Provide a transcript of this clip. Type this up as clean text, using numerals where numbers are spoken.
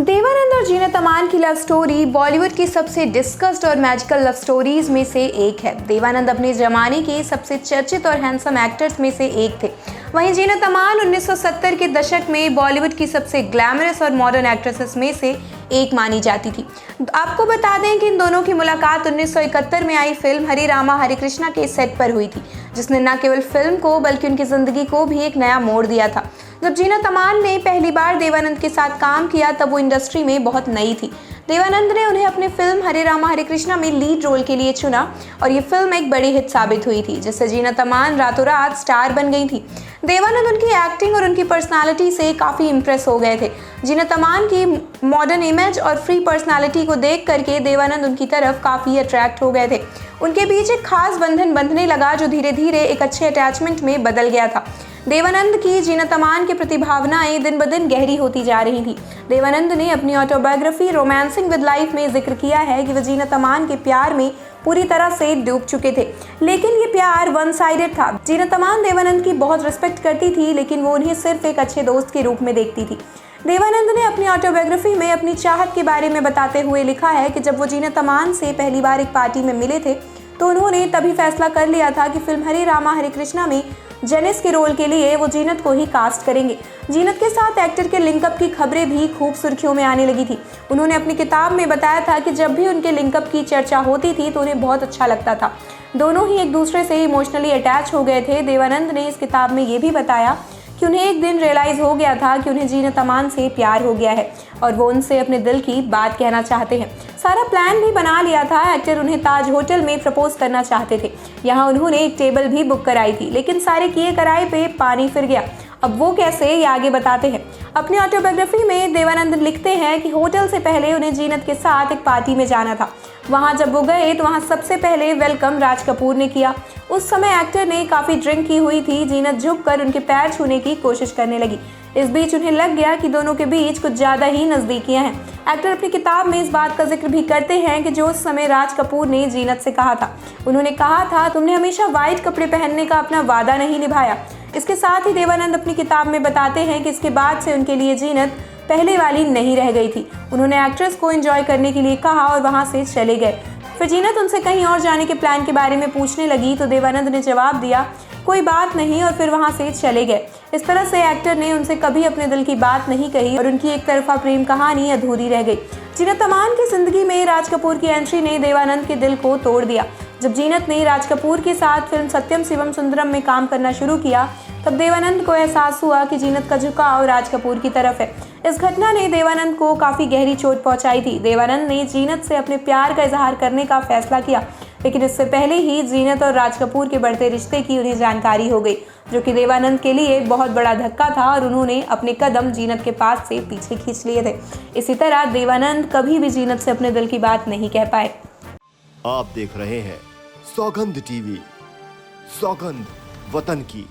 देवानंद और जीनत अमान की love story Bollywood की सबसे डिस्कस्ड और मैजिकल लव स्टोरीज में से एक है। देवानंद अपने जमाने के सबसे चर्चित और हैंडसम एक्टर्स में से एक थे। वहीं जीनत अमान 1970 के दशक में बॉलीवुड की सबसे ग्लैमरस और मॉडर्न एक्ट्रेसेस में से एक मानी जाती थी। आपको बता दें कि इन दोनों की मुलाकात 1971 में आई फिल्म हरे रामा हरे कृष्णा के सेट पर हुई थी, जिसने न केवल फिल्म को बल्कि उनकी जिंदगी को भी एक नया मोड़ दिया था। जब जीनत अमान ने पहली बार देवानंद के साथ काम किया तब वो इंडस्ट्री में बहुत नई थी। देवानंद ने उन्हें अपनी फिल्म हरे रामा हरे कृष्णा में लीड रोल के लिए चुना और ये फिल्म एक बड़ी हिट साबित हुई थी, जिससे जीनत अमान रातों रात स्टार बन गई थी। देवानंद उनकी एक्टिंग और उनकी पर्सनालिटी से काफ़ी इम्प्रेस हो गए थे। जीनत अमान की मॉडर्न इमेज और फ्री पर्सनालिटी को देख करके देवानंद उनकी तरफ काफ़ी अट्रैक्ट हो गए थे। उनके बीच एक खास बंधन बंधने लगा जो धीरे धीरे एक अच्छे अटैचमेंट में बदल गया था। देवानंद की जीनत अमान की प्रति भावनाएं दिन ब दिन गहरी होती जा रही थी। देवानंद ने अपनी ऑटोबायोग्राफी रोमांसिंग विद लाइफ में जिक्र किया है कि वह जीनत अमान के प्यार में पूरी तरह से डूब चुके थे, लेकिन ये प्यार वन साइडेड था। जीनत अमान देवानंद की बहुत रिस्पेक्ट करती थी, लेकिन वो उन्हें सिर्फ एक अच्छे दोस्त के रूप में देखती थी। देवानंद ने अपनी ऑटोबायोग्राफी में अपनी चाहत के बारे में बताते हुए लिखा है कि जब वो जीनत अमान से पहली बार एक पार्टी में मिले थे तो उन्होंने तभी फैसला कर लिया था कि फिल्म हरे रामा हरे कृष्णा में जेनिस के रोल के लिए वो जीनत को ही कास्ट करेंगे। जीनत के साथ एक्टर के लिंकअप की खबरें भी खूब सुर्खियों में आने लगी थी। उन्होंने अपनी किताब में बताया था कि जब भी उनके लिंकअप की चर्चा होती थी तो उन्हें बहुत अच्छा लगता था। दोनों ही एक दूसरे से इमोशनली अटैच हो गए थे। देवानंद ने इस किताब में ये भी बताया कि उन्हें एक दिन रियलाइज हो गया था कि उन्हें जीनत अमान से प्यार हो गया है और वो उनसे अपने दिल की बात कहना चाहते हैं। सारा प्लान भी बना लिया था। एक्टर उन्हें ताज होटल में प्रपोज करना चाहते थे। यहाँ उन्होंने एक टेबल भी बुक कराई थी, लेकिन सारे किए कराए पे पानी फिर गया। अब वो कैसे, ये आगे बताते हैं। अपनी ऑटोबायोग्राफी में देवानंद लिखते हैं कि होटल से पहले उन्हें जीनत के साथ एक पार्टी में जाना था। वहाँ जब वो गए तो वहाँ सबसे पहले वेलकम राज कपूर ने किया। उस समय एक्टर ने काफ़ी ड्रिंक की हुई थी। जीनत झुककर उनके पैर छूने की कोशिश करने लगी। इस बीच उन्हें लग गया कि दोनों के बीच कुछ ज़्यादा ही नज़दीकियाँ हैं। एक्टर अपनी किताब में इस बात का जिक्र भी करते हैं कि जो उस समय राज कपूर ने जीनत से कहा था, उन्होंने कहा था, तुमने हमेशा वाइट कपड़े पहनने का अपना वादा नहीं निभाया। इसके साथ ही देवानंद अपनी किताब में बताते हैं कि इसके बाद से उनके लिए जीनत पहले वाली नहीं रह गई थी। उन्होंने एक्ट्रेस को एंजॉय करने के लिए कहा और वहाँ से चले गए। फिर जीनत उनसे कहीं और जाने के प्लान के बारे में पूछने लगी तो देवानंद ने जवाब दिया, कोई बात नहीं, और फिर वहाँ से चले गए। इस तरह से एक्टर ने उनसे कभी अपने दिल की बात नहीं कही और उनकी एक तरफा प्रेम कहानी अधूरी रह गई। जीनत अमान की जिंदगी में राज कपूर की एंट्री ने देवानंद के दिल को तोड़ दिया। जब जीनत ने राज कपूर के साथ फिल्म सत्यम शिवम सुंदरम में काम करना शुरू किया तब देवानंद को एहसास हुआ कि जीनत का झुकाव राज कपूर की तरफ है। इस घटना ने देवानंद को काफ़ी गहरी चोट पहुंचाई थी। देवानंद ने जीनत से अपने प्यार का इजहार करने का फैसला किया, लेकिन इससे पहले ही जीनत और राज कपूर के बढ़ते रिश्ते की उन्हें जानकारी हो गई, जो कि देवानंद के लिए एक बहुत बड़ा धक्का था और उन्होंने अपने कदम जीनत के पास से पीछे खींच लिए थे। इसी तरह देवानंद कभी भी जीनत से अपने दिल की बात नहीं कह पाए। आप देख रहे हैं सौगंध टीवी, सौगंध वतन की।